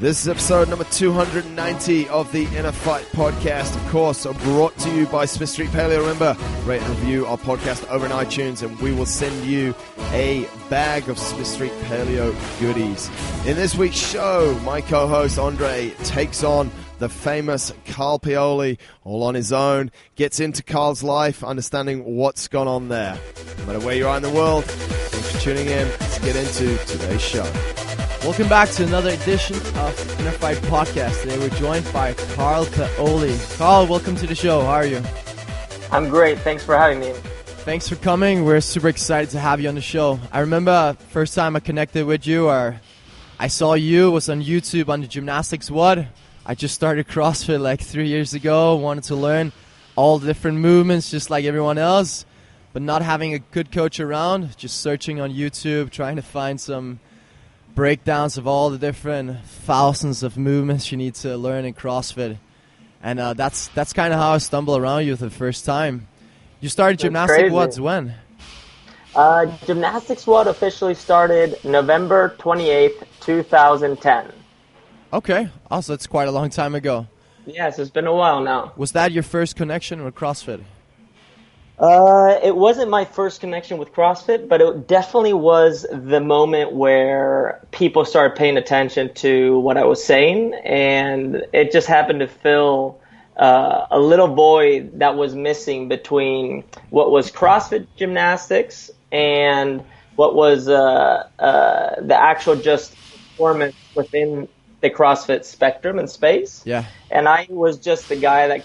This is episode number 290 of the InnerFight podcast, of course, brought to you by Smith Street Paleo. Remember, rate and review our podcast over in iTunes, and we will send you a bag of Smith Street Paleo goodies. In this week's show, my co-host Andre takes on the famous Carl Paoli all on his own, gets into Carl's life, understanding what's gone on there. No matter where you are in the world, thanks for tuning in. Let's get into today's show. Welcome back to another edition of InnerFight podcast. Today we're joined by Carl Paoli. Carl, welcome to the show. How are you? I'm great. Thanks for having me. Thanks for coming. We're super excited to have you on the show. I remember first time I connected with you, or I saw you, was on YouTube on the Gymnastics WOD. I just started CrossFit like 3 years ago, wanted to learn all the different movements just like everyone else, but not having a good coach around, just searching on YouTube, trying to find some breakdowns of all the different thousands of movements you need to learn in CrossFit. And that's kind of how I stumbled around you for the first time. You started Gymnastics WODs when? Gymnastics WOD officially started November 28th, 2010. Okay, also that's quite a long time ago. Yes, it's been a while now. Was that your first connection with CrossFit? It wasn't my first connection with CrossFit, but it definitely was the moment where people started paying attention to what I was saying, and it just happened to fill a little void that was missing between what was CrossFit gymnastics and what was the actual just performance within the CrossFit spectrum and space. Yeah. And I was just the guy that,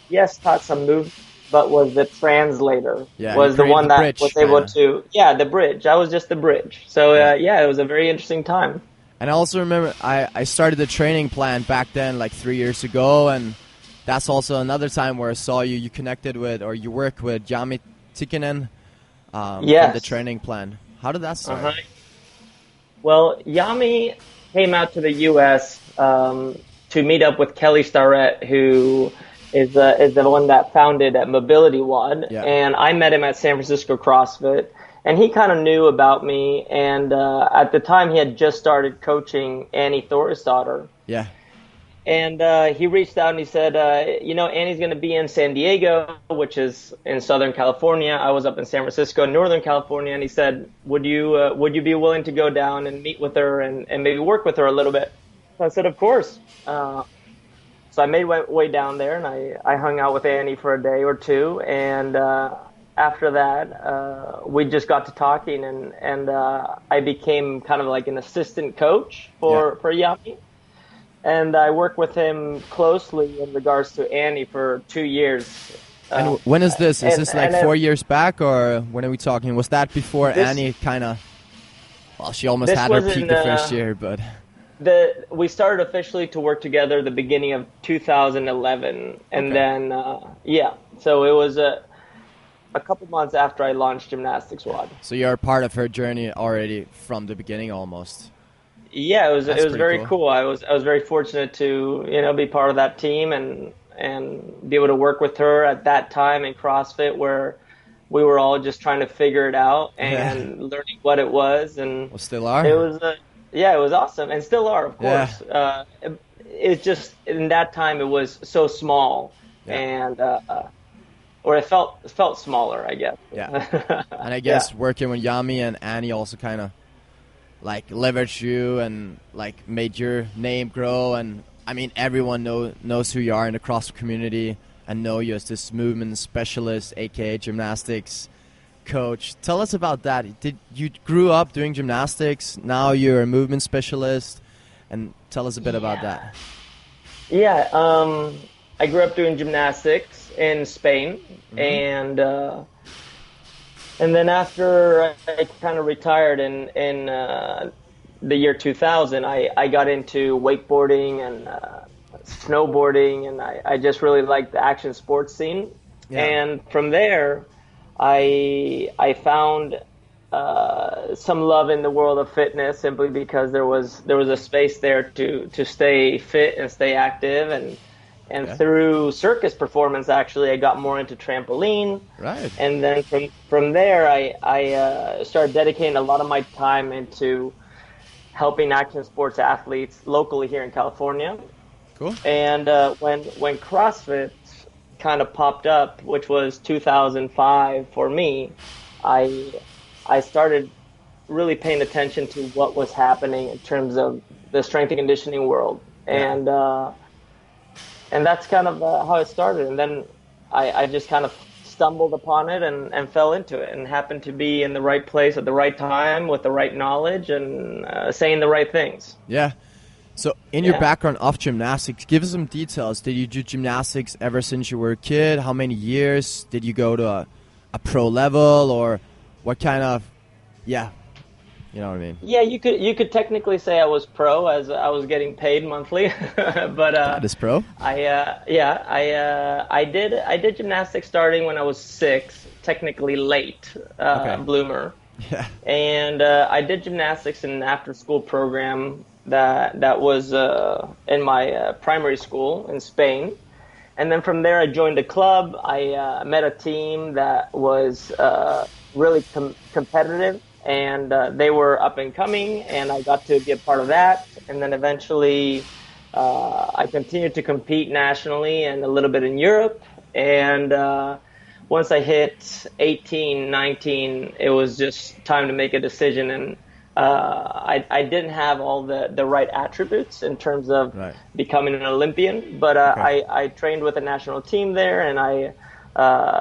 yes, taught some moves, but was the translator, was the one that was able to, the bridge. I was just the bridge. So, it was a very interesting time. And I also remember I started the training plan back then, like 3 years ago, and that's also another time where I saw you connected with, or you worked with Jami Tikkanen from the training plan. How did that start? Uh-huh. Well, Yami came out to the U.S. To meet up with Kelly Starrett, who is the one that founded at Mobility WOD, and I met him at San Francisco CrossFit, and he kind of knew about me, and at the time he had just started coaching Annie Thorisdottir. Yeah. And he reached out and he said, Annie's going to be in San Diego, which is in Southern California. I was up in San Francisco, Northern California, and he said, would you be willing to go down and meet with her and maybe work with her a little bit? So I said, of course. So I made my way down there, and I hung out with Annie for a day or two, and after that, we just got to talking, and I became kind of like an assistant coach for Yami, and I worked with him closely in regards to Annie for 2 years. And when is this? Is this like 4 years back, or when are we talking? Was that before Annie kind of, well, she almost had her peak the first year, but... We started officially to work together the beginning of 2011, and then so it was a couple months after I launched Gymnastics WOD. So you're a part of her journey already from the beginning, almost. Yeah, it was very cool. I was very fortunate to be part of that team and be able to work with her at that time in CrossFit, where we were all just trying to figure it out and learning what it was, and still are. It was it was awesome, and still are, of course. Yeah. It's just, in that time, it was so small, and or it felt smaller, I guess. Yeah, and I guess working with Yami and Annie also kind of like leveraged you and like made your name grow. And I mean, everyone knows who you are in the CrossFit community and know you as this movement specialist, aka gymnastics coach. Tell us about that. Did you grew up doing gymnastics? Now you're a movement specialist, and tell us a bit about that. Yeah, I grew up doing gymnastics in Spain, and then after I kind of retired in the year 2000, I got into wakeboarding and snowboarding, and I just really liked the action sports scene. Yeah. And from there, I found some love in the world of fitness, simply because there was a space there to stay fit and stay active, and through circus performance, actually, I got more into trampoline. Right. And then from there, I started dedicating a lot of my time into helping action sports athletes locally here in California. Cool. And when CrossFit kind of popped up, which was 2005 for me, I started really paying attention to what was happening in terms of the strength and conditioning world. Yeah. And that's kind of how it started. And then I just kind of stumbled upon it and fell into it, and happened to be in the right place at the right time with the right knowledge and saying the right things. Yeah. So in your background of gymnastics, give us some details. Did you do gymnastics ever since you were a kid? How many years? Did you go to a pro level, or what kind of, you know what I mean? Yeah, you could technically say I was pro, as I was getting paid monthly. But that is pro. I did gymnastics starting when I was 6, technically late bloomer. Yeah. And I did gymnastics in an after-school program that was in my primary school in Spain. And then from there I joined a club. I met a team that was really competitive, and they were up and coming, and I got to be a part of that. And then eventually I continued to compete nationally and a little bit in Europe. And once I hit 18, 19, it was just time to make a decision. And I didn't have all the right attributes in terms of becoming an Olympian, but I trained with a national team there, and I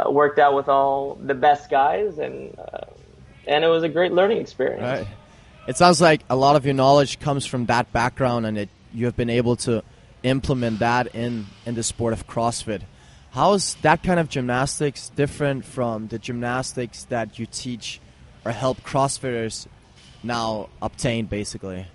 worked out with all the best guys, and it was a great learning experience. Right. It sounds like a lot of your knowledge comes from that background, and you have been able to implement that in the sport of CrossFit. How is that kind of gymnastics different from the gymnastics that you teach or help CrossFitters now obtain, basically?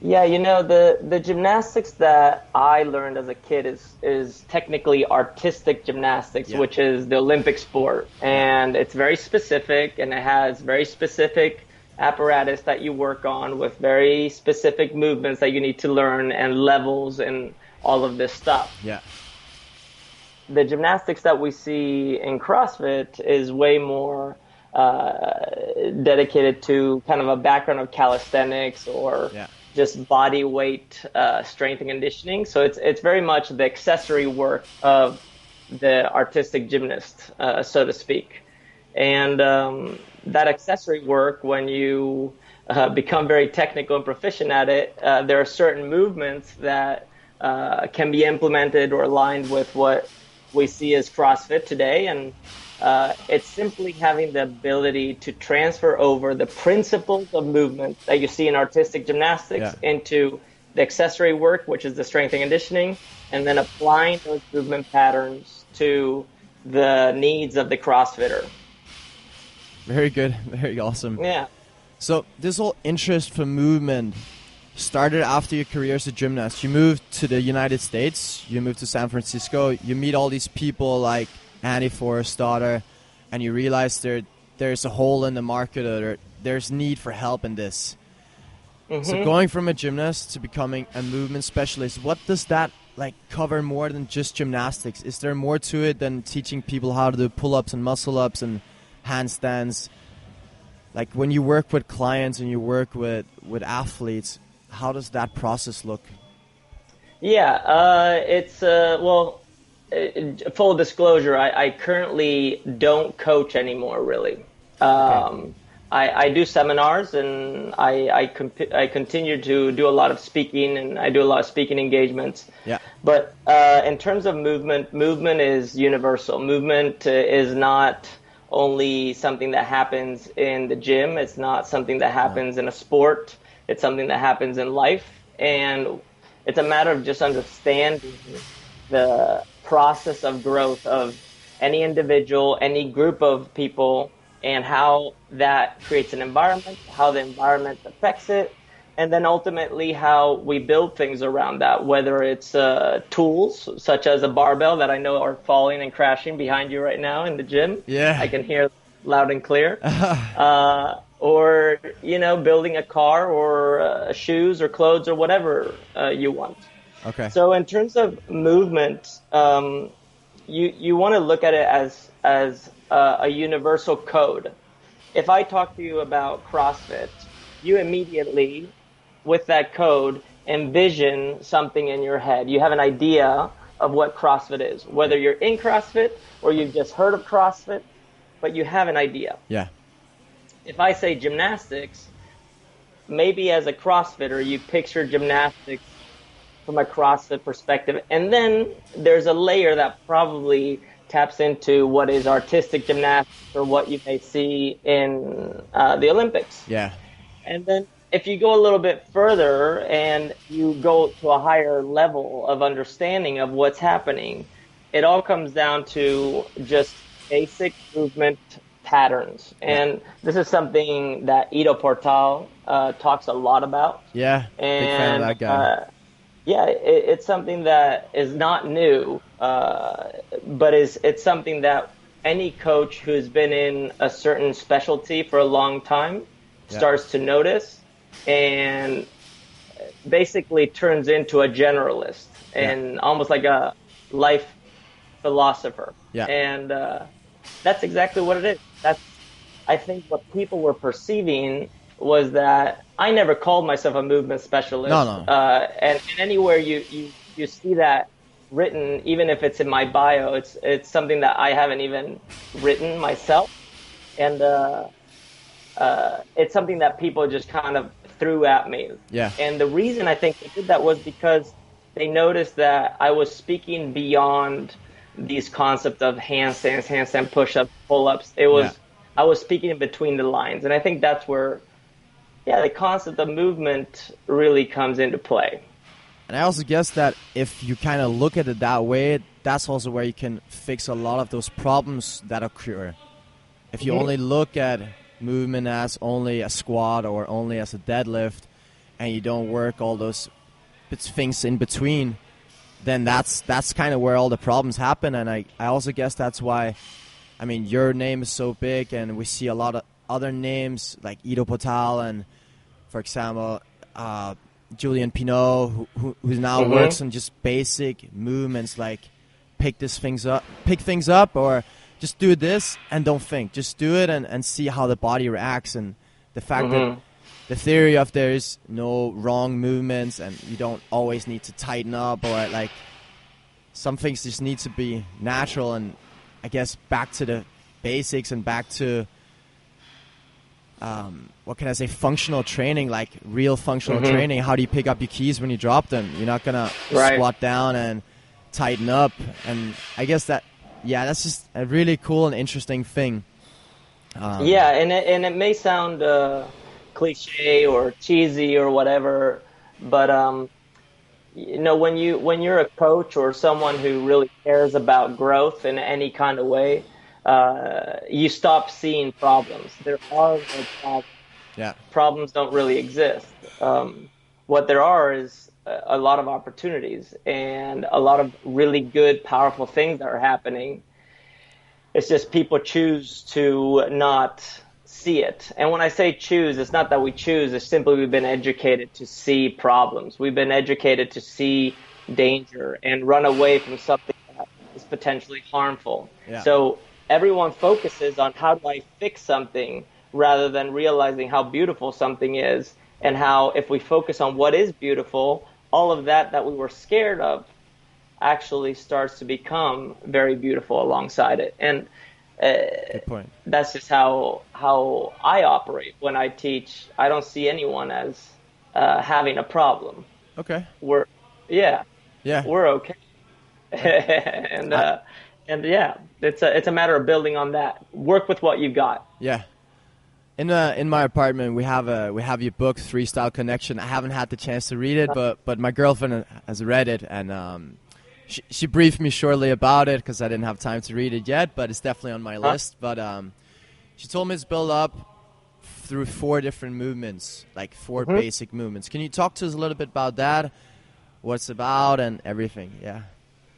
Yeah, the gymnastics that I learned as a kid is technically artistic gymnastics, which is the Olympic sport. And it's very specific, and it has very specific apparatus that you work on with very specific movements that you need to learn, and levels and all of this stuff. Yeah. The gymnastics that we see in CrossFit is way more dedicated to kind of a background of calisthenics or just body weight strength and conditioning. So it's very much the accessory work of the artistic gymnast, so to speak. And that accessory work, when you become very technical and proficient at it, there are certain movements that can be implemented or aligned with what we see as CrossFit today. And it's simply having the ability to transfer over the principles of movement that you see in artistic gymnastics into the accessory work, which is the strength and conditioning, and then applying those movement patterns to the needs of the CrossFitter. Very good. Very awesome. Yeah. So this whole interest for movement started after your career as a gymnast. You moved to the United States. You moved to San Francisco. You meet all these people like Annie Thorisdottir, and you realize there's a hole in the market, or there's need for help in this. Mm-hmm. So going from a gymnast to becoming a movement specialist, what does that cover more than just gymnastics? Is there more to it than teaching people how to do pull-ups and muscle-ups and handstands? Like when you work with clients and you work with athletes, how does that process look? Yeah, it's full disclosure, I currently don't coach anymore, really. I do seminars, and I continue to do a lot of speaking, and I do a lot of speaking engagements. Yeah. But in terms of movement is universal. Movement is not only something that happens in the gym. It's not something that happens in a sport. It's something that happens in life. And it's a matter of just understanding the process of growth of any individual, any group of people, and how that creates an environment, how the environment affects it, and then ultimately how we build things around that, whether it's tools such as a barbell that I know are falling and crashing behind you right now in the gym. Yeah. I can hear loud and clear. Or, building a car or shoes or clothes or whatever you want. Okay. So in terms of movement, you want to look at it as a universal code. If I talk to you about CrossFit, you immediately, with that code, envision something in your head. You have an idea of what CrossFit is, whether you're in CrossFit or you've just heard of CrossFit, but you have an idea. Yeah. If I say gymnastics, maybe as a CrossFitter, you picture gymnastics from a CrossFit perspective. And then there's a layer that probably taps into what is artistic gymnastics or what you may see in the Olympics. Yeah. And then if you go a little bit further and you go to a higher level of understanding of what's happening, it all comes down to just basic movement patterns. And this is something that Ido Portal talks a lot about. Yeah, and, big fan of that guy. It's something that is not new, but it's something that any coach who's been in a certain specialty for a long time starts to notice and basically turns into a generalist and almost like a life philosopher. Yeah. And that's exactly what it is. I think what people were perceiving was that I never called myself a movement specialist. No. And anywhere you see that written, even if it's in my bio, it's something that I haven't even written myself. And it's something that people just kind of threw at me. Yeah. And the reason I think they did that was because they noticed that I was speaking beyond these concepts of handstand push-ups, pull-ups. I was speaking in between the lines. And I think that's where the concept of movement really comes into play. And I also guess that if you kind of look at it that way, that's also where you can fix a lot of those problems that occur. If you only look at movement as only a squat or only as a deadlift, and you don't work all those things in between, then that's kind of where all the problems happen. And I also guess that's why, I mean, your name is so big, and we see a lot of other names like Ido Portal and, for example, Julian Pinot, who now works on just basic movements like pick things up, or just do this and don't think. Just do it and see how the body reacts. And the fact that the theory of there is no wrong movements and you don't always need to tighten up, or like some things just need to be natural. And I guess back to the basics and back to what can I say, functional training, like real functional training. How do you pick up your keys when you drop them? You're not gonna squat down and tighten up. And I guess that's just a really cool and interesting thing. And it may sound cliche or cheesy or whatever, but when you're a coach or someone who really cares about growth in any kind of way, you stop seeing problems. There are no problems. Yeah. Problems don't really exist. What there are is a lot of opportunities and a lot of really good, powerful things that are happening. It's just people choose to not see it. And when I say choose, it's not that we choose. It's simply we've been educated to see problems. We've been educated to see danger and run away from something that is potentially harmful. Yeah. So everyone focuses on how do I fix something rather than realizing how beautiful something is, and how if we focus on what is beautiful, all of that we were scared of actually starts to become very beautiful alongside it. And good point. That's just how I operate when I teach. I don't see anyone as having a problem. Okay. We're okay. And it's a matter of building on that. Work with what you've got. Yeah. In my apartment, we have your book, Freestyle Connection. I haven't had the chance to read it, but my girlfriend has read it, and she briefed me shortly about it because I didn't have time to read it yet. But it's definitely on my list. But she told me it's built up through 4 different movements, like 4 basic movements. Can you talk to us a little bit about that? What it's about and everything? Yeah.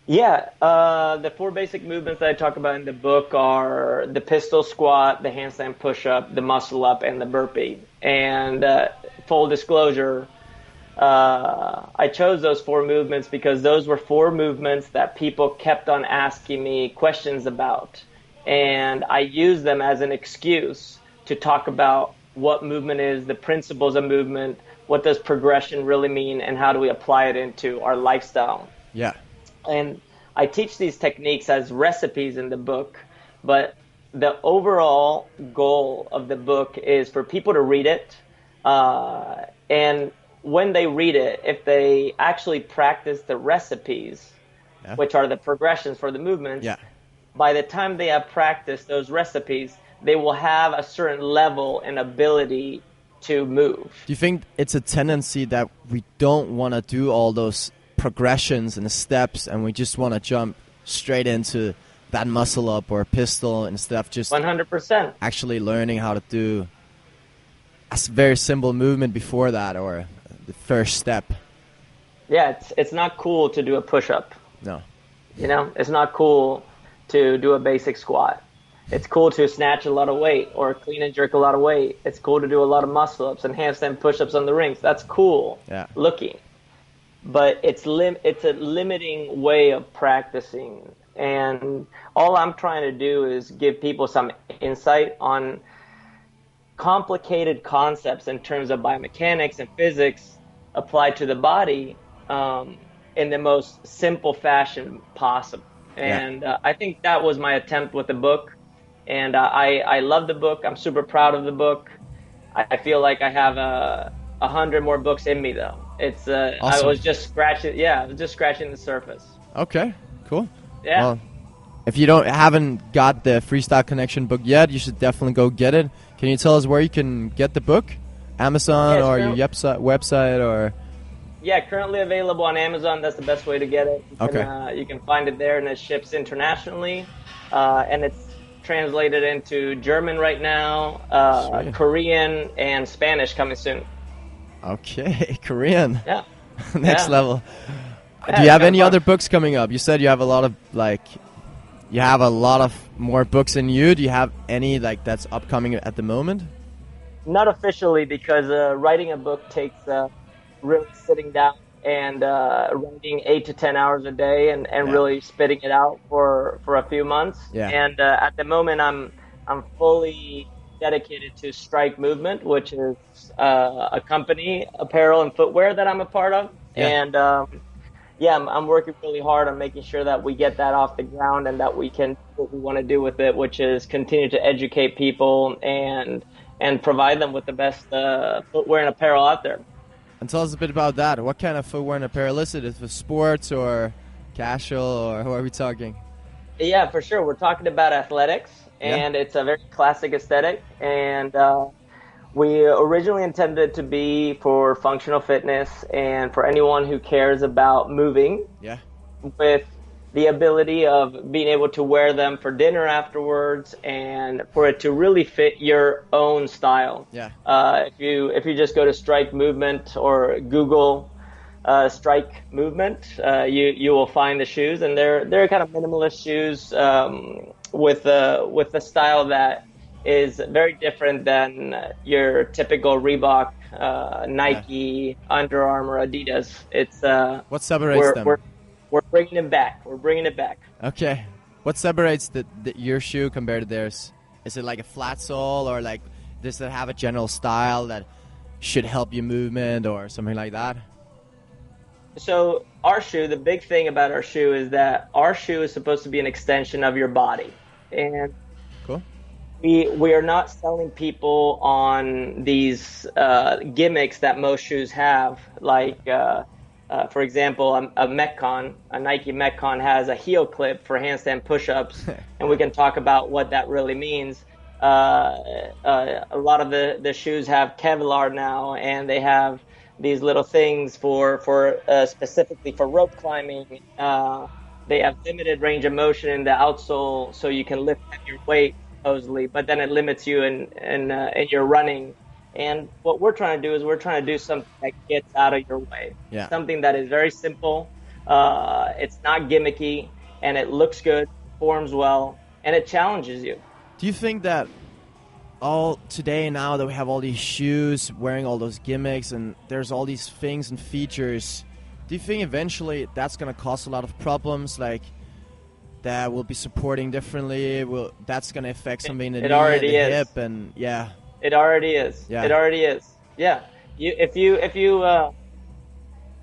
Yeah, the 4 basic movements that I talk about in the book are the pistol squat, the handstand push-up, the muscle-up, and the burpee. And full disclosure, I chose those 4 movements because those were 4 movements that people kept on asking me questions about. And I used them as an excuse to talk about what movement is, the principles of movement, what does progression really mean, and how do we apply it into our lifestyle. Yeah. And I teach these techniques as recipes in the book, but the overall goal of the book is for people to read it. And when they read it, if they actually practice the recipes, which are the progressions for the movements, by the time they have practiced those recipes, they will have a certain level and ability to move. Do you think it's a tendency that we don't want to do all those progressions and steps, and we just want to jump straight into that muscle up or pistol instead of just 100% actually learning how to do a very simple movement before that, or the first step? Yeah, it's not cool to do a push-up. No. You know, it's not cool to do a basic squat. It's cool to snatch a lot of weight or clean and jerk a lot of weight. It's cool to do a lot of muscle-ups and handstand push-ups on the rings. That's cool looking. But it's a limiting way of practicing. And all I'm trying to do is give people some insight on complicated concepts in terms of biomechanics and physics applied to the body in the most simple fashion possible. And I think that was my attempt with the book. And I love the book. I'm super proud of the book. I feel like I have 100 more books in me, though. It's awesome. I was just scratching the surface. Okay, cool. Yeah. Well, if you haven't got the Freestyle Connection book yet, you should definitely go get it. Can you tell us where you can get the book? Amazon or your website or? Yeah, currently available on Amazon. That's the best way to get it. You can find it there, and it ships internationally, and it's translated into German right now, Korean, and Spanish coming soon. Okay, Korean. Yeah. Next level. Do you have any other books coming up? You said you have a lot of more books in you. Do you have any that's upcoming at the moment? Not officially, because writing a book takes really sitting down and writing 8 to 10 hours a day and really spitting it out for a few months. Yeah. And at the moment, I'm fully dedicated to Strike Movement, which is a company, apparel and footwear that I'm a part of. Yeah. And I'm working really hard on making sure that we get that off the ground and that we can do what we want to do with it, which is continue to educate people and provide them with the best footwear and apparel out there. And tell us a bit about that. What kind of footwear and apparel is it? Is it sports or casual, or who are we talking? Yeah, for sure. We're talking about athletics, and it's a very classic aesthetic. And we originally intended it to be for functional fitness and for anyone who cares about moving with the ability of being able to wear them for dinner afterwards and for it to really fit your own style. Yeah. If you just go to Strike Movement or Google Strike Movement, you will find the shoes, and they're kind of minimalist shoes with a style that is very different than your typical Reebok, Nike, Under Armour, Adidas. It's what separates them? We're bringing it back. We're bringing it back. Okay. What separates your shoe compared to theirs? Is it like a flat sole, or does it have a general style that should help your movement or something like that? So our shoe, the big thing about our shoe is that our shoe is supposed to be an extension of your body. And cool. We are not selling people on these gimmicks that most shoes have, for example, a Metcon, a Nike Metcon has a heel clip for handstand push-ups, and we can talk about what that really means. A lot of the shoes have Kevlar now, and they have these little things for specifically for rope climbing. They have limited range of motion in the outsole, so you can lift your weight supposedly, but then it limits you in your running. And what we're trying to do is we're trying to do something that gets out of your way. Yeah. Something that is very simple. It's not gimmicky, and it looks good, forms well, and it challenges you. Do you think that all today now that we have all these shoes wearing all those gimmicks and there's all these things and features, do you think eventually that's going to cause a lot of problems, that will be supporting differently? That's going to affect something in the knee and the hip, and It already is. Yeah. It already is. Yeah.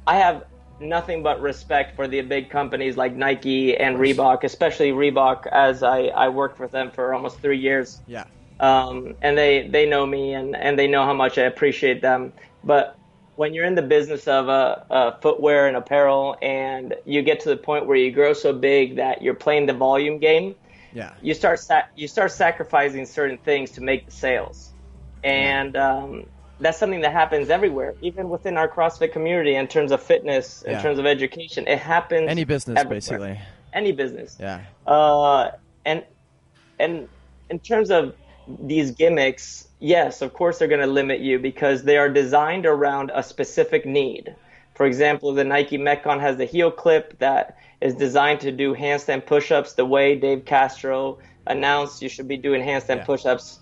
I have nothing but respect for the big companies like Nike and Reebok, especially Reebok, as I worked with them for almost 3 years. Yeah. And they know me and they know how much I appreciate them. But when you're in the business of footwear and apparel, and you get to the point where you grow so big that you're playing the volume game, Yeah. you start sacrificing certain things to make the sales, and that's something that happens everywhere, even within our CrossFit community in terms of fitness, in terms of education. It happens Any business, everywhere. basically. Any business. Yeah. And in terms of these gimmicks, yes, of course they're going to limit you because they are designed around a specific need. For example, the Nike Metcon has the heel clip that is designed to do handstand push-ups the way Dave Castro announced you should be doing handstand push-ups.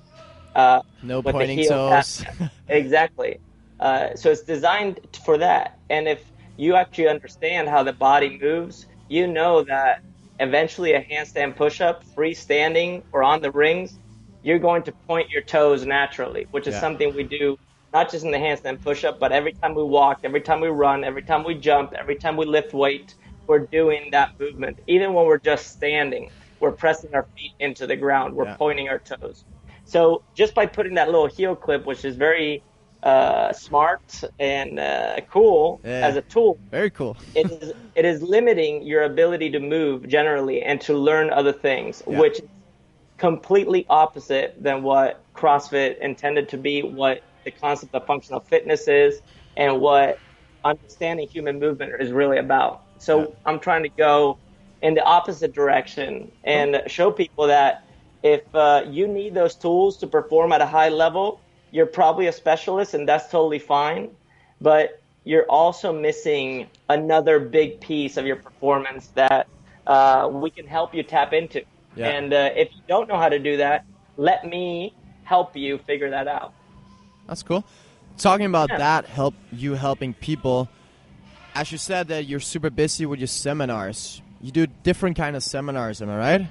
No with pointing the heel toes. Exactly. So it's designed for that. And if you actually understand how the body moves, you know that eventually a handstand push-up, freestanding or on the rings, you're going to point your toes naturally, which is something we do not just in the handstand push-up, but every time we walk, every time we run, every time we jump, every time we lift weight, we're doing that movement. Even when we're just standing, we're pressing our feet into the ground, we're pointing our toes. So just by putting that little heel clip, which is very smart and cool as a tool, very cool. it is limiting your ability to move generally and to learn other things, which is completely opposite than what CrossFit intended to be, what the concept of functional fitness is, and what understanding human movement is really about. So I'm trying to go in the opposite direction and show people that if you need those tools to perform at a high level, you're probably a specialist, and that's totally fine. But you're also missing another big piece of your performance that we can help you tap into. Yeah. And if you don't know how to do that, let me help you figure that out. That's cool. Talking about that, helping people, as you said that you're super busy with your seminars. You do different kind of seminars, am I right?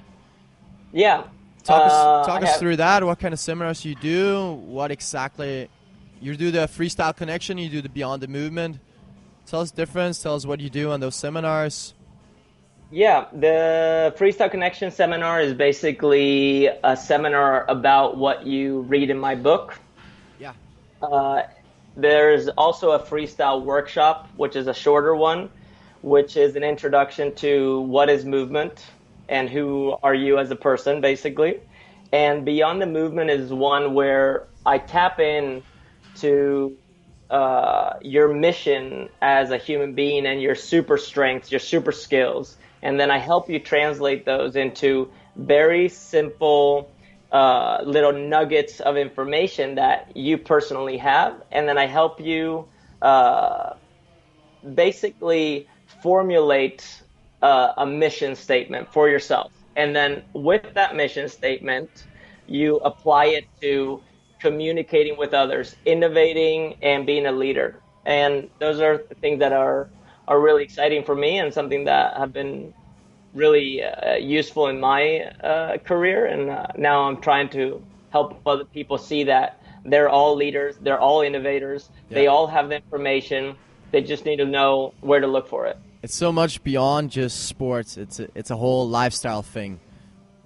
Yeah. Talk us through that. What kind of seminars you do? What exactly? You do the freestyle connection, you do the beyond the movement. Tell us the difference. Tell us what you do on those seminars. Yeah, the Freestyle Connection seminar is basically a seminar about what you read in my book. Yeah. There's also a freestyle workshop, which is a shorter one, which is an introduction to what is movement and who are you as a person, basically. And Beyond the Movement is one where I tap in to your mission as a human being and your super strengths, your super skills. And then I help you translate those into very simple little nuggets of information that you personally have. And then I help you basically formulate a mission statement for yourself. And then with that mission statement, you apply it to communicating with others, innovating, and being a leader. And those are the things that are really exciting for me and something that have been really useful in my career. And now I'm trying to help other people see that they're all leaders, they're all innovators, they all have the information, they just need to know where to look for it. It's so much beyond just sports. It's a whole lifestyle thing.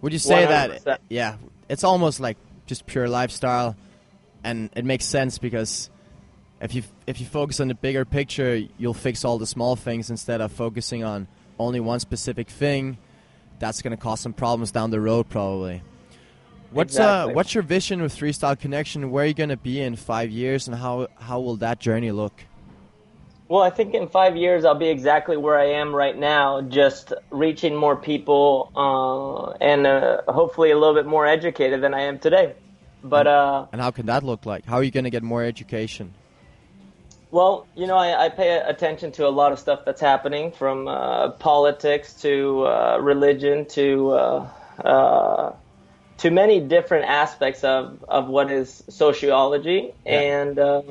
Would you say 100%. That? Yeah, it's almost like just pure lifestyle, and it makes sense because if you focus on the bigger picture, you'll fix all the small things instead of focusing on only one specific thing. That's going to cause some problems down the road, probably. What's your vision with Freestyle Connection? Where are you going to be in 5 years, and how will that journey look? Well, I think in 5 years I'll be exactly where I am right now, just reaching more people and hopefully a little bit more educated than I am today. But and how can that look like? How are you going to get more education? Well, I pay attention to a lot of stuff that's happening, from politics to religion to many different aspects of what is sociology. Yeah.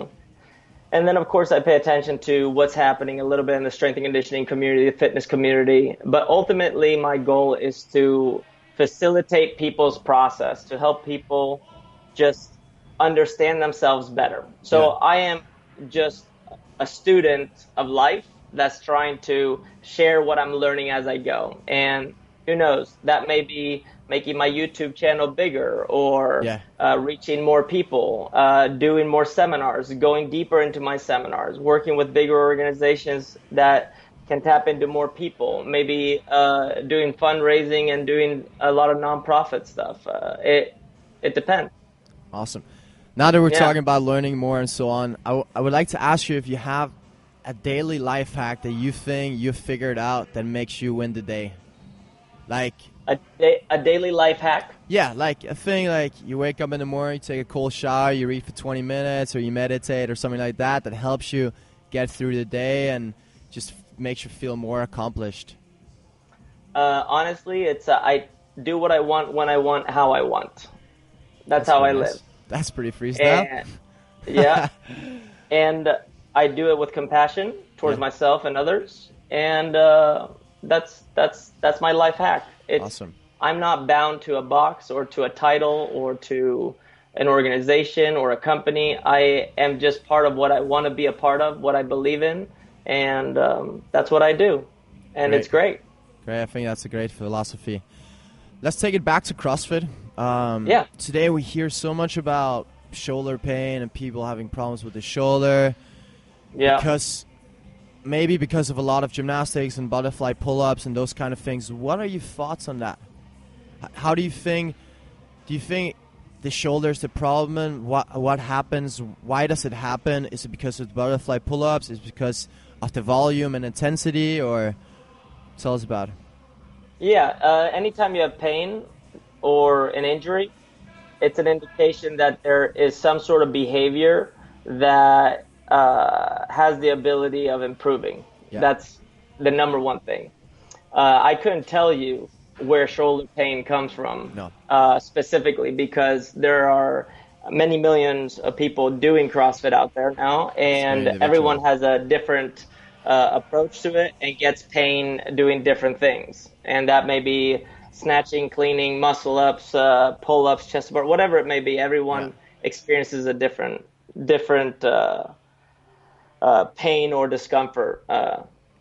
And then, of course, I pay attention to what's happening a little bit in the strength and conditioning community, the fitness community. But ultimately, my goal is to facilitate people's process, to help people just understand themselves better. So I am just a student of life that's trying to share what I'm learning as I go. And who knows, that may be making my YouTube channel bigger, or reaching more people, doing more seminars, going deeper into my seminars, working with bigger organizations that can tap into more people, maybe doing fundraising and doing a lot of nonprofit stuff. It depends. Awesome. Now that we're talking about learning more and so on, I would like to ask you if you have a daily life hack that you think you've figured out that makes you win the day. Like a daily life hack? Yeah, like a thing like you wake up in the morning, you take a cold shower, you read for 20 minutes, or you meditate or something like that helps you get through the day and just makes you feel more accomplished. Honestly, it's I do what I want, when I want, how I want. That's how I live. That's pretty freestyle. And, and I do it with compassion towards myself and others, and that's my life hack. It's awesome. I'm not bound to a box or to a title or to an organization or a company. I am just part of what I want to be a part of, what I believe in, and that's what I do, and it's great. Great, I think that's a great philosophy. Let's take it back to CrossFit. Today we hear so much about shoulder pain and people having problems with the shoulder. Yeah. Because of a lot of gymnastics and butterfly pull-ups and those kind of things. What are your thoughts on that? How do you think the shoulder is the problem? What happens? Why does it happen? Is it because of the butterfly pull-ups? Is it because of the volume and intensity? Or tell us about it. Yeah, anytime you have pain or an injury, it's an indication that there is some sort of behavior that has the ability of improving. Yeah. That's the number one thing. I couldn't tell you where shoulder pain comes from specifically, because there are many millions of people doing CrossFit out there now, and everyone has a different approach to it and gets pain doing different things. And that may be snatching, cleaning, muscle ups, pull ups, chest bar, whatever it may be. Everyone experiences a different pain or discomfort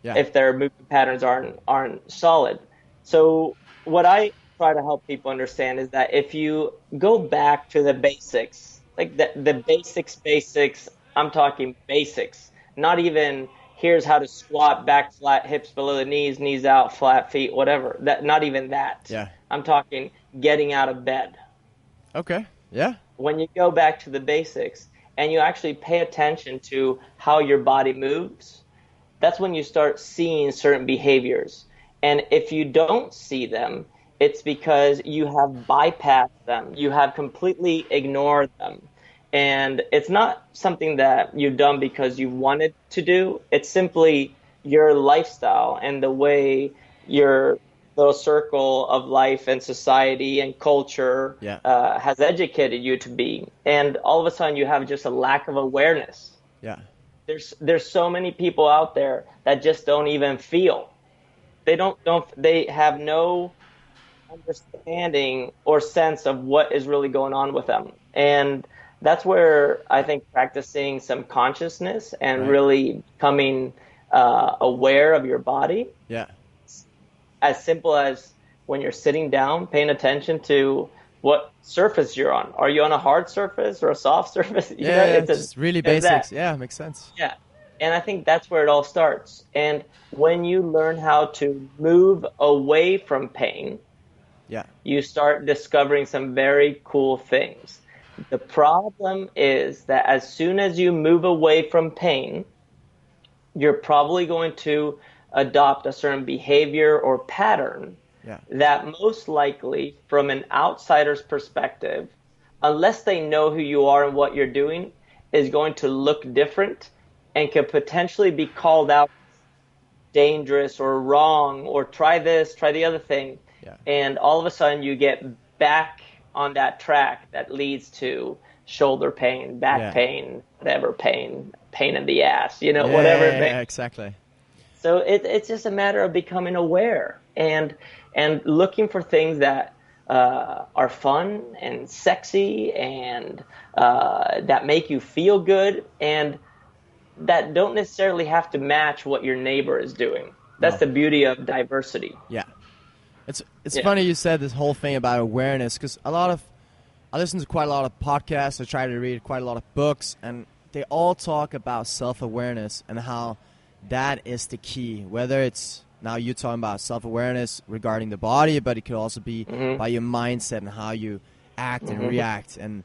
if their movement patterns aren't solid. So what I try to help people understand is that if you go back to the basics, like the basics, I'm talking basics, not even here's how to squat, back flat, hips below the knees out, flat feet, whatever. That, not even that. Yeah. I'm talking getting out of bed. Okay. Yeah. When you go back to the basics and you actually pay attention to how your body moves, that's when you start seeing certain behaviors. And if you don't see them, it's because you have bypassed them. You have completely ignored them. And it's not something that you've done because you wanted to do. It's simply your lifestyle and the way your little circle of life and society and culture has educated you to be. And all of a sudden you have just a lack of awareness. Yeah. There's so many people out there that just don't even feel. They have no understanding or sense of what is really going on with them. And that's where I think practicing some consciousness and really becoming aware of your body. Yeah. As simple as when you're sitting down, paying attention to what surface you're on. Are you on a hard surface or a soft surface? It's really basics. Yeah, makes sense. Yeah. And I think that's where it all starts. And when you learn how to move away from pain, you start discovering some very cool things. The problem is that as soon as you move away from pain, you're probably going to adopt a certain behavior or pattern that most likely, from an outsider's perspective, unless they know who you are and what you're doing, is going to look different and could potentially be called out dangerous or wrong or try this, try the other thing. Yeah. And all of a sudden you get back on that track that leads to shoulder pain, back pain, whatever pain in the ass, whatever. Yeah, exactly. So it's just a matter of becoming aware and looking for things that are fun and sexy and that make you feel good and that don't necessarily have to match what your neighbor is doing. That's the beauty of diversity. Yeah. It's funny you said this whole thing about awareness, because I listen to quite a lot of podcasts, I try to read quite a lot of books, and they all talk about self-awareness and how that is the key. Whether it's, now you're talking about self-awareness regarding the body, but it could also be by your mindset and how you act and react. And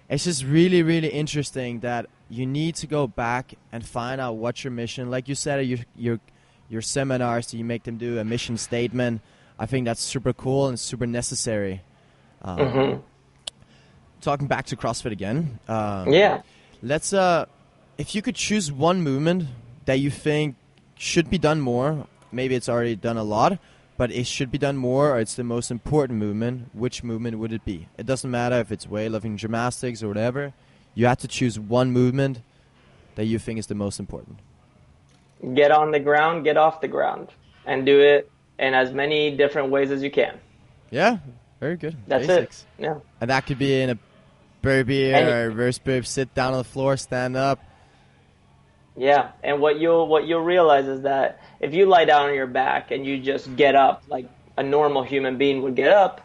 it's just really, really interesting that you need to go back and find out what's your mission. Like you said, your seminars, you make them do a mission statement. I think that's super cool and super necessary. Talking back to CrossFit again. Let's if you could choose one movement that you think should be done more, maybe it's already done a lot, but it should be done more, or it's the most important movement, which movement would it be? It doesn't matter if it's weightlifting, gymnastics, or whatever. You have to choose one movement that you think is the most important. Get on the ground, get off the ground, and do it in as many different ways as you can. Yeah, very good. That's Basics. it. Yeah. And that could be in a burpee or reverse burp, sit down on the floor, stand up. Yeah, and what you'll realize is that if you lie down on your back and you just get up like a normal human being would get up,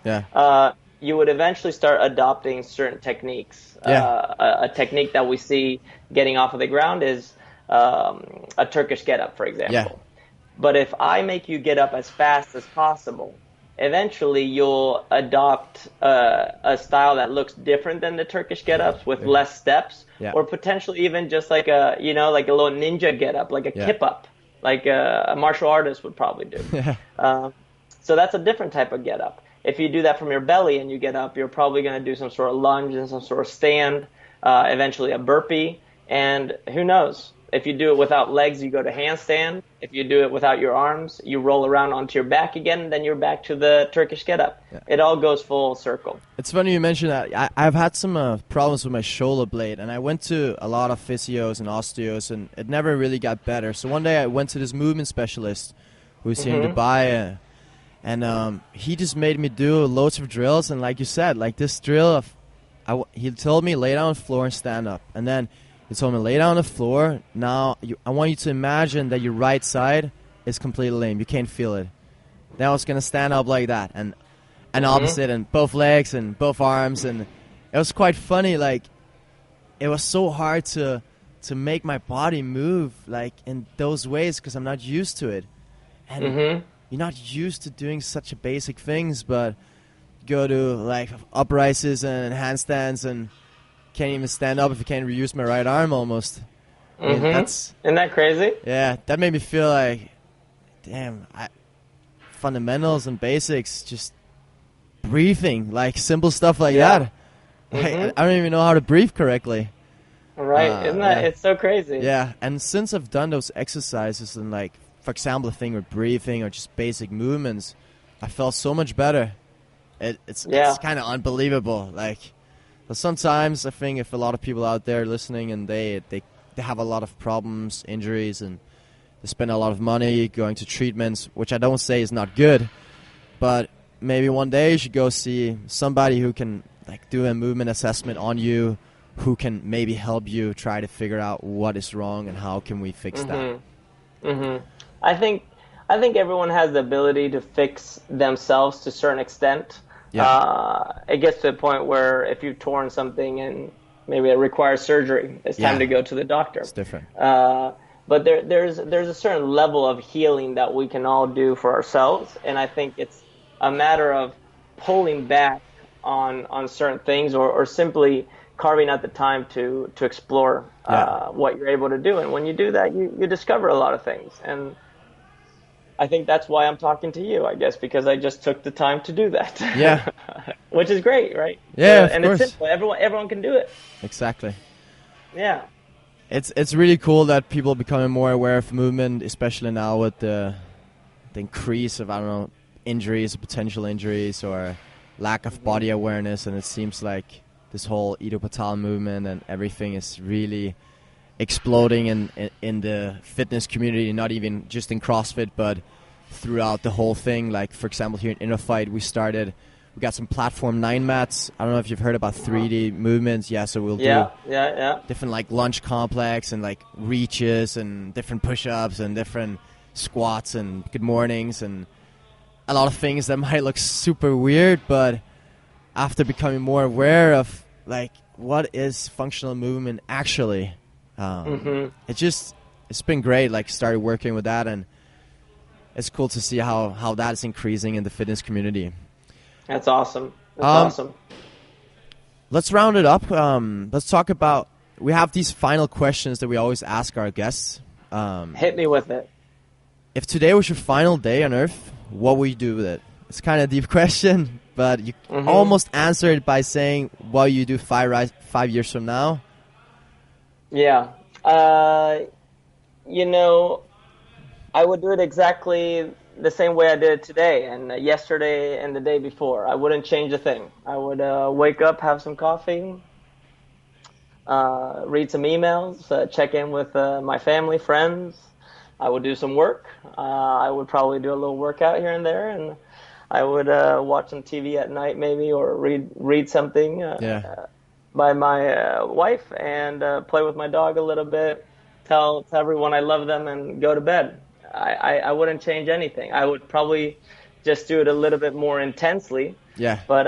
you would eventually start adopting certain techniques. A technique that we see getting off of the ground is a Turkish get-up, for example. Yeah. But if I make you get up as fast as possible, eventually you'll adopt a style that looks different than the Turkish get-ups with less steps, or potentially even just like a little ninja get-up, like a kip-up, like a martial artist would probably do. So that's a different type of get-up. If you do that from your belly and you get up, you're probably going to do some sort of lunge and some sort of stand, eventually a burpee, and who knows? If you do it without legs, you go to handstand. If you do it without your arms, you roll around onto your back again, and then you're back to the Turkish get-up. Yeah. It all goes full circle. It's funny you mentioned that. I've had some problems with my shoulder blade, and I went to a lot of physios and osteos, and it never really got better. So one day I went to this movement specialist who's here in Dubai, and he just made me do loads of drills. And like you said, like this drill, he told me lay down on the floor and stand up. And then he told me, lay down on the floor. Now, I want you to imagine that your right side is completely lame. You can't feel it. Then I was going to stand up like that. And opposite, and both legs and both arms. And it was quite funny. Like, it was so hard to make my body move, like, in those ways because I'm not used to it. And you're not used to doing such basic things, but go to, like, uprises and handstands and can't even stand up if I can't reuse my right arm almost. I mean, isn't that crazy? Yeah, that made me feel like, damn, fundamentals and basics, just breathing, like simple stuff like that. I don't even know how to breathe correctly. Right, isn't that, it's so crazy. Yeah, and since I've done those exercises and, like, for example, the thing with breathing or just basic movements, I felt so much better. It's kind of unbelievable, like. But sometimes I think if a lot of people out there listening and they have a lot of problems, injuries, and they spend a lot of money going to treatments, which I don't say is not good, but maybe one day you should go see somebody who can like do a movement assessment on you, who can maybe help you try to figure out what is wrong and how can we fix that. I think everyone has the ability to fix themselves to a certain extent. It gets to a point where if you've torn something and maybe it requires surgery, it's time to go to the doctor. It's different. But there's a certain level of healing that we can all do for ourselves, and I think it's a matter of pulling back on certain things or simply carving out the time to explore what you're able to do. And when you do that, you discover a lot of things. And I think that's why I'm talking to you, I guess, because I just took the time to do that. Yeah. Which is great, right? Yeah, of and course. It's simple. Everyone can do it. Exactly. Yeah. It's really cool that people are becoming more aware of movement, especially now with the increase of, I don't know, injuries, potential injuries, or lack of body awareness. And it seems like this whole Ido Patal movement and everything is really exploding in the fitness community, not even just in CrossFit, but throughout the whole thing. Like, for example, here in InnerFight, we started We got some platform 9 mats. I don't know if you've heard about 3D movements. Yeah, so we'll do different like lunge complex and like reaches and different push-ups and different squats and good mornings and a lot of things that might look super weird, but after becoming more aware of like what is functional movement actually, it's been great. Like started working with that, and it's cool to see how that is increasing in the fitness community. That's awesome. That's awesome. Let's round it up. Let's talk about, we have these final questions that we always ask our guests. Hit me with it. If today was your final day on Earth, what would you do with it? It's kind of a deep question, but you almost answered it by saying what you do 5 years from now. Yeah. You know, I would do it exactly the same way I did it today and yesterday and the day before. I wouldn't change a thing. I would wake up, have some coffee, read some emails, check in with my family, friends. I would do some work. I would probably do a little workout here and there, and I would watch some TV at night maybe, or read something by my wife, and play with my dog a little bit, tell everyone I love them, and go to bed. I wouldn't change anything. I would probably just do it a little bit more intensely. Yeah. But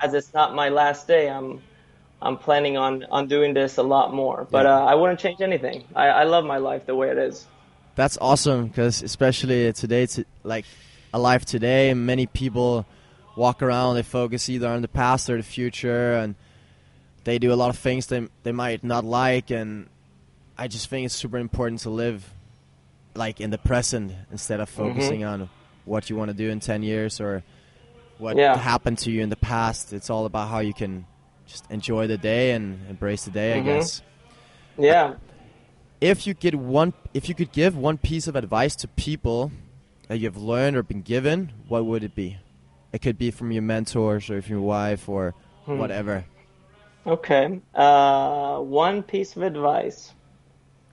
as it's not my last day, I'm planning on doing this a lot more. But I wouldn't change anything. I love my life the way it is. That's awesome, because especially today, it's like alive today. Many people walk around, they focus either on the past or the future, and they do a lot of things they might not like. And I just think it's super important to live like in the present instead of focusing on what you want to do in 10 years or what happened to you in the past. It's all about how you can just enjoy the day and embrace the day, I guess. Yeah. If you could give one piece of advice to people that you have learned or been given, what would it be? It could be from your mentors or from your wife or whatever. Okay. One piece of advice.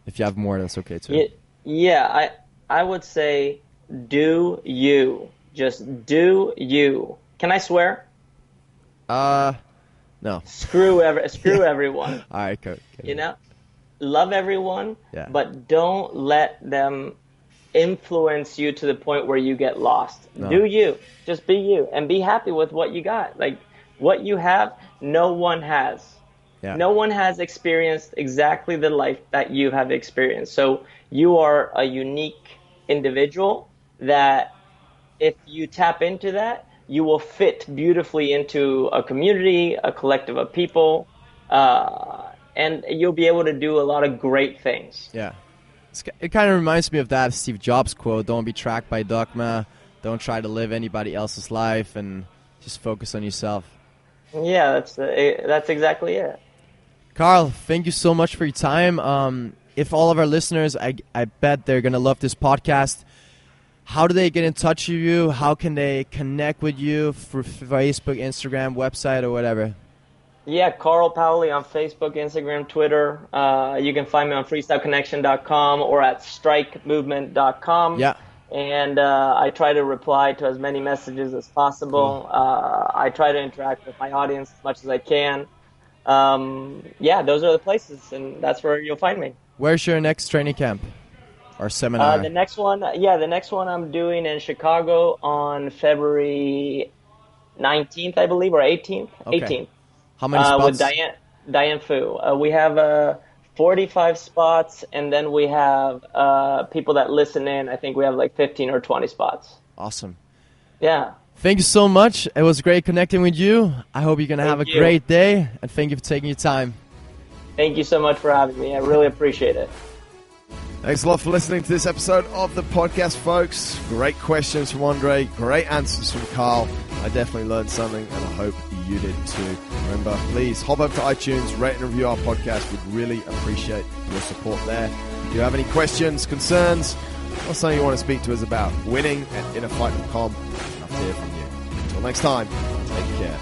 If you have more, that's okay too. Yeah, I would say do you. Just do you. Can I swear? No. Screw everyone. All right, cool. You know? Love everyone, but don't let them influence you to the point where you get lost. No. Do you. Just be you and be happy with what you got. Like what you have, no one has. Yeah. No one has experienced exactly the life that you have experienced. So you are a unique individual that if you tap into that, you will fit beautifully into a community, a collective of people, and you'll be able to do a lot of great things. Yeah. It kind of reminds me of that Steve Jobs quote, don't be tracked by dogma, don't try to live anybody else's life, and just focus on yourself. Yeah, that's exactly it. Carl, thank you so much for your time. If all of our listeners, I bet they're going to love this podcast. How do they get in touch with you? How can they connect with you through Facebook, Instagram, website, or whatever? Yeah, Carl Paoli on Facebook, Instagram, Twitter. You can find me on freestyleconnection.com or at strikemovement.com. Yeah. And I try to reply to as many messages as possible. Cool. I try to interact with my audience as much as I can. Those are the places, and that's where you'll find me. Where's your next training camp or seminar? The next one I'm doing in Chicago on February 19th, I believe, or 18th. Okay. 18th. How many spots? With Diane Fu. We have 45 spots, and then we have people that listen in. I think we have like 15 or 20 spots. Awesome. Yeah. Thank you so much. It was great connecting with you. I hope you're going to have a great day, and thank you for taking your time. Thank you so much for having me. I really appreciate it. Thanks a lot for listening to this episode of the podcast, folks. Great questions from Andre, great answers from Carl. I definitely learned something, and I hope you did too. Remember, please hop over to iTunes, rate and review our podcast. We'd really appreciate your support there. If you have any questions, concerns, or something you want to speak to us about, winning@innerfight.com. I'd love to hear from you. Until next time, take care.